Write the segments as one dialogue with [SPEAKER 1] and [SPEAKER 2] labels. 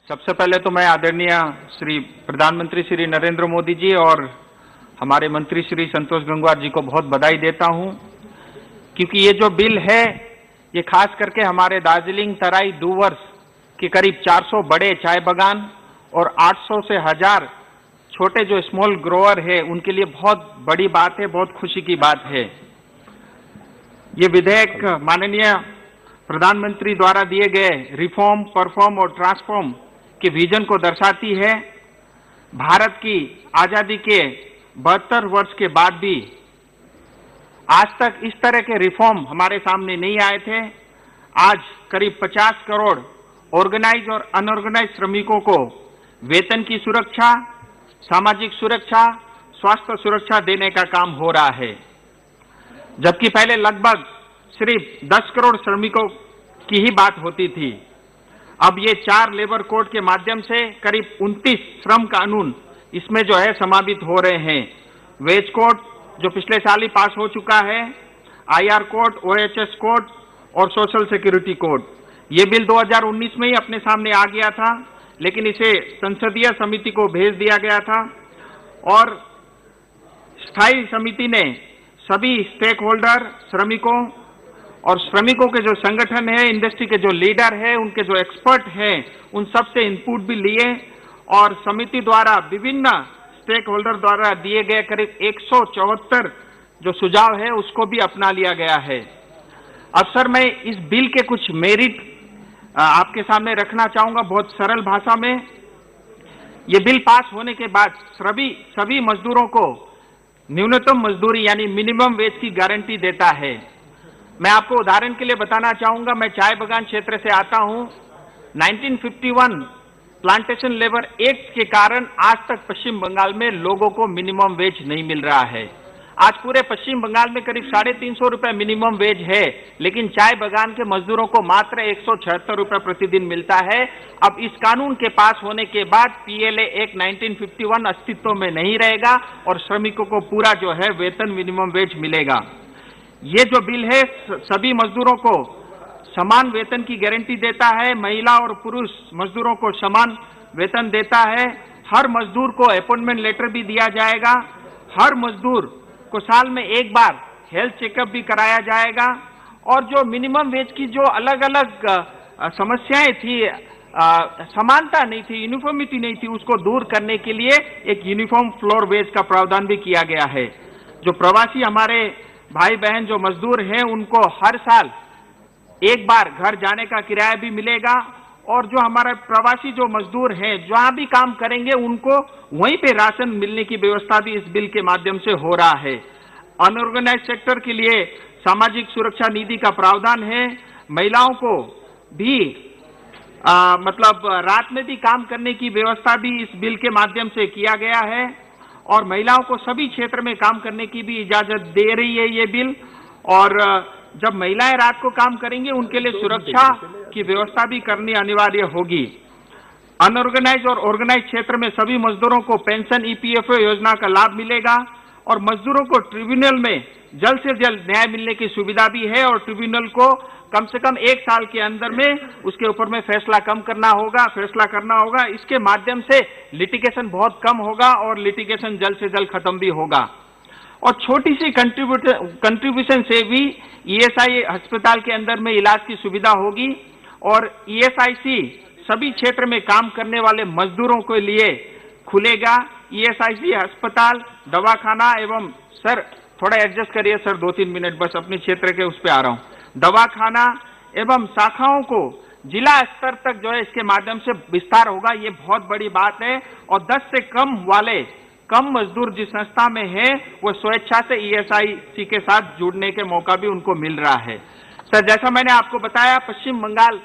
[SPEAKER 1] सबसे पहले तो मैं आदरणीय श्री प्रधानमंत्री श्री नरेंद्र मोदी जी और हमारे मंत्री श्री संतोष गंगवार जी को बहुत बधाई देता हूं, क्योंकि ये जो बिल है ये खास करके हमारे दार्जिलिंग, तराई, डूवर्स के करीब 400 बड़े चाय बागान और 800 से 1000 छोटे जो स्मॉल ग्रोअर है उनके लिए बहुत बड़ी बात है, बहुत खुशी की बात है। ये विधेयक माननीय प्रधानमंत्री द्वारा दिए गए रिफॉर्म, परफॉर्म और ट्रांसफॉर्म के विजन को दर्शाती है। भारत की आजादी के 72 वर्ष के बाद भी आज तक इस तरह के रिफॉर्म हमारे सामने नहीं आए थे। आज करीब 50 करोड़ ऑर्गेनाइज और अनऑर्गेनाइज श्रमिकों को वेतन की सुरक्षा, सामाजिक सुरक्षा, स्वास्थ्य सुरक्षा देने का काम हो रहा है, जबकि पहले लगभग सिर्फ 10 करोड़ श्रमिकों की ही बात होती थी। अब ये 4 लेबर कोड के माध्यम से करीब 29 श्रम कानून इसमें जो है समावित हो रहे हैं। वेज कोड जो पिछले साल ही पास हो चुका है, आईआर कोड, ओएचएस कोड और सोशल सिक्योरिटी कोड। ये बिल 2019 में ही अपने सामने आ गया था, लेकिन इसे संसदीय समिति को भेज दिया गया था और स्थायी समिति ने सभी स्टेक होल्डर, श्रमिकों और श्रमिकों के जो संगठन है, इंडस्ट्री के जो लीडर है, उनके जो एक्सपर्ट हैं, उन सब से इनपुट भी लिए और समिति द्वारा विभिन्न स्टेक होल्डर द्वारा दिए गए करीब 174 जो सुझाव है उसको भी अपना लिया गया है। अब सर, मैं इस बिल के कुछ मेरिट आपके सामने रखना चाहूंगा बहुत सरल भाषा में। ये बिल पास होने के बाद सभी मजदूरों को न्यूनतम मजदूरी यानी मिनिमम वेज की गारंटी देता है। मैं आपको उदाहरण के लिए बताना चाहूंगा, मैं चाय बागान क्षेत्र से आता हूं। 1951 प्लांटेशन लेबर एक्ट के कारण आज तक पश्चिम बंगाल में लोगों को मिनिमम वेज नहीं मिल रहा है। आज पूरे पश्चिम बंगाल में करीब 350 रुपए मिनिमम वेज है, लेकिन चाय बागान के मजदूरों को मात्र 176 रुपए प्रतिदिन मिलता है। अब इस कानून के पास होने के बाद पीएलए एक्ट 1951 अस्तित्व में नहीं रहेगा और श्रमिकों को पूरा जो है वेतन मिनिमम वेज मिलेगा। ये जो बिल है सभी मजदूरों को समान वेतन की गारंटी देता है, महिला और पुरुष मजदूरों को समान वेतन देता है। हर मजदूर को अपॉइंटमेंट लेटर भी दिया जाएगा। हर मजदूर को साल में एक बार हेल्थ चेकअप भी कराया जाएगा और जो मिनिमम वेज की जो अलग अलग समस्याएं थी, समानता नहीं थी, यूनिफॉर्मिटी नहीं थी, उसको दूर करने के लिए एक यूनिफॉर्म फ्लोर वेज का प्रावधान भी किया गया है। जो प्रवासी हमारे भाई बहन जो मजदूर हैं उनको हर साल एक बार घर जाने का किराया भी मिलेगा और जो हमारे प्रवासी जो मजदूर हैं जहां भी काम करेंगे उनको वहीं पे राशन मिलने की व्यवस्था भी इस बिल के माध्यम से हो रहा है। अनऑर्गेनाइज सेक्टर के लिए सामाजिक सुरक्षा निधि का प्रावधान है। महिलाओं को भी मतलब रात में भी काम करने की व्यवस्था भी इस बिल के माध्यम से किया गया है और महिलाओं को सभी क्षेत्र में काम करने की भी इजाजत दे रही है ये बिल। और जब महिलाएं रात को काम करेंगी उनके लिए सुरक्षा की व्यवस्था भी करनी अनिवार्य होगी। अनऑर्गेनाइज और ऑर्गेनाइज क्षेत्र में सभी मजदूरों को पेंशन, ईपीएफओ योजना का लाभ मिलेगा और मजदूरों को ट्रिब्यूनल में जल्द से जल्द न्याय मिलने की सुविधा भी है और ट्रिब्यूनल को कम से कम 1 साल के अंदर में उसके ऊपर में फैसला करना होगा। इसके माध्यम से लिटिगेशन बहुत कम होगा और लिटिगेशन जल्द से जल्द खत्म भी होगा और छोटी सी कंट्रीब्यूशन से भी ईएसआई अस्पताल के अंदर में इलाज की सुविधा होगी और ईएसआईसी सभी क्षेत्र में काम करने वाले मजदूरों के लिए खुलेगा। ईएसआईसी अस्पताल, दवाखाना एवं सर थोड़ा एडजस्ट करिए सर, 2-3 मिनट बस, अपने क्षेत्र के उस पर आ रहा हूं। दवाखाना एवं शाखाओं को जिला स्तर तक जो है इसके माध्यम से विस्तार होगा। ये बहुत बड़ी बात है और 10 से कम मजदूर जिस संस्था में है वो स्वेच्छा से ईएसआईसी के साथ जुड़ने के मौका भी उनको मिल रहा है। सर, जैसा मैंने आपको बताया, पश्चिम बंगाल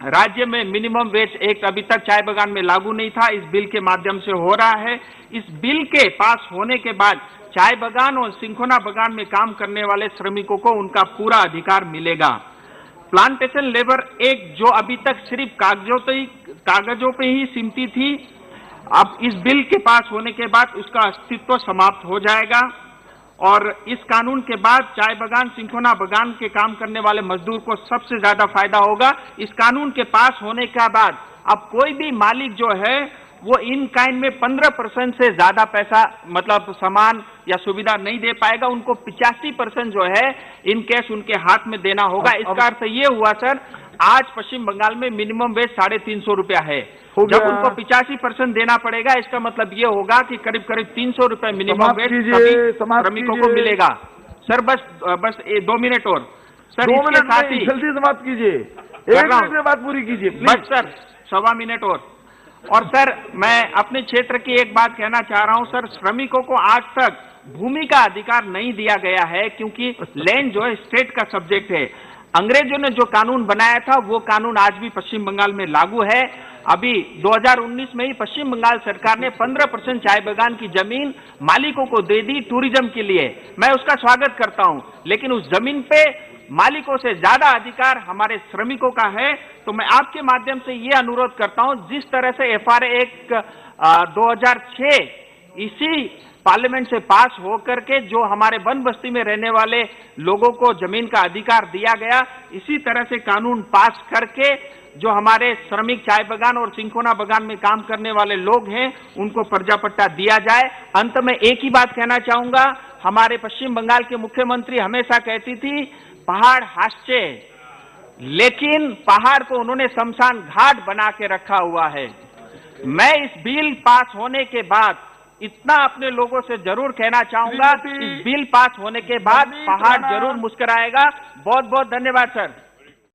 [SPEAKER 1] राज्य में मिनिमम वेज एक्ट अभी तक चाय बागान में लागू नहीं था, इस बिल के माध्यम से हो रहा है। इस बिल के पास होने के बाद चाय बागान और सिंखोना बागान में काम करने वाले श्रमिकों को उनका पूरा अधिकार मिलेगा। प्लांटेशन लेबर एक्ट जो अभी तक सिर्फ कागजों पे ही सीमित थी, अब इस बिल के पास होने के बाद उसका अस्तित्व समाप्त हो जाएगा और इस कानून के बाद चाय बागान, सिंखोना बागान के काम करने वाले मजदूर को सबसे ज्यादा फायदा होगा। इस कानून के पास होने के बाद अब कोई भी मालिक जो है वो इन काइंड में 15% से ज्यादा पैसा मतलब सामान या सुविधा नहीं दे पाएगा। उनको 85% जो है इन कैश उनके हाथ में देना होगा। इसका अर्थ ये हुआ सर, आज पश्चिम बंगाल में मिनिमम वेज 350 रुपया है। जब उनको 85% देना पड़ेगा, इसका मतलब ये होगा कि करीब करीब 300 रुपये मिनिमम वेज सभी श्रमिकों को मिलेगा। सर बस 2 मिनट और सर, इसके साथ ही
[SPEAKER 2] जल्दी समाप्त कीजिए, 1 मिनट में बात पूरी कीजिए
[SPEAKER 1] बस सर, 1.25 मिनट और सर मैं अपने क्षेत्र की एक बात कहना चाह रहा हूं सर, श्रमिकों को आज तक भूमि का अधिकार नहीं दिया गया है क्योंकि लैंड जो है स्टेट का सब्जेक्ट है। अंग्रेजों ने जो कानून बनाया था वो कानून आज भी पश्चिम बंगाल में लागू है। अभी 2019 में ही पश्चिम बंगाल सरकार ने 15% चाय बागान की जमीन मालिकों को दे दी टूरिज्म के लिए। मैं उसका स्वागत करता हूं, लेकिन उस जमीन पे मालिकों से ज्यादा अधिकार हमारे श्रमिकों का है। तो मैं आपके माध्यम से ये अनुरोध करता हूं, जिस तरह से FRA एक्ट 2006 इसी पार्लियामेंट से पास होकर के जो हमारे वन बस्ती में रहने वाले लोगों को जमीन का अधिकार दिया गया, इसी तरह से कानून पास करके जो हमारे श्रमिक चाय बागान और सिंकोना बागान में काम करने वाले लोग हैं उनको प्रजापट्टा दिया जाए। अंत में एक ही बात कहना चाहूंगा, हमारे पश्चिम बंगाल के मुख्यमंत्री हमेशा कहती थी पहाड़ हास्य, लेकिन पहाड़ को उन्होंने शमशान घाट बना के रखा हुआ है। मैं इस बिल पास होने के बाद इतना अपने लोगों से जरूर कहना चाहूंगा, इस बिल पास होने के बाद पहाड़ जरूर मुस्कुराएगा। बहुत बहुत धन्यवाद सर।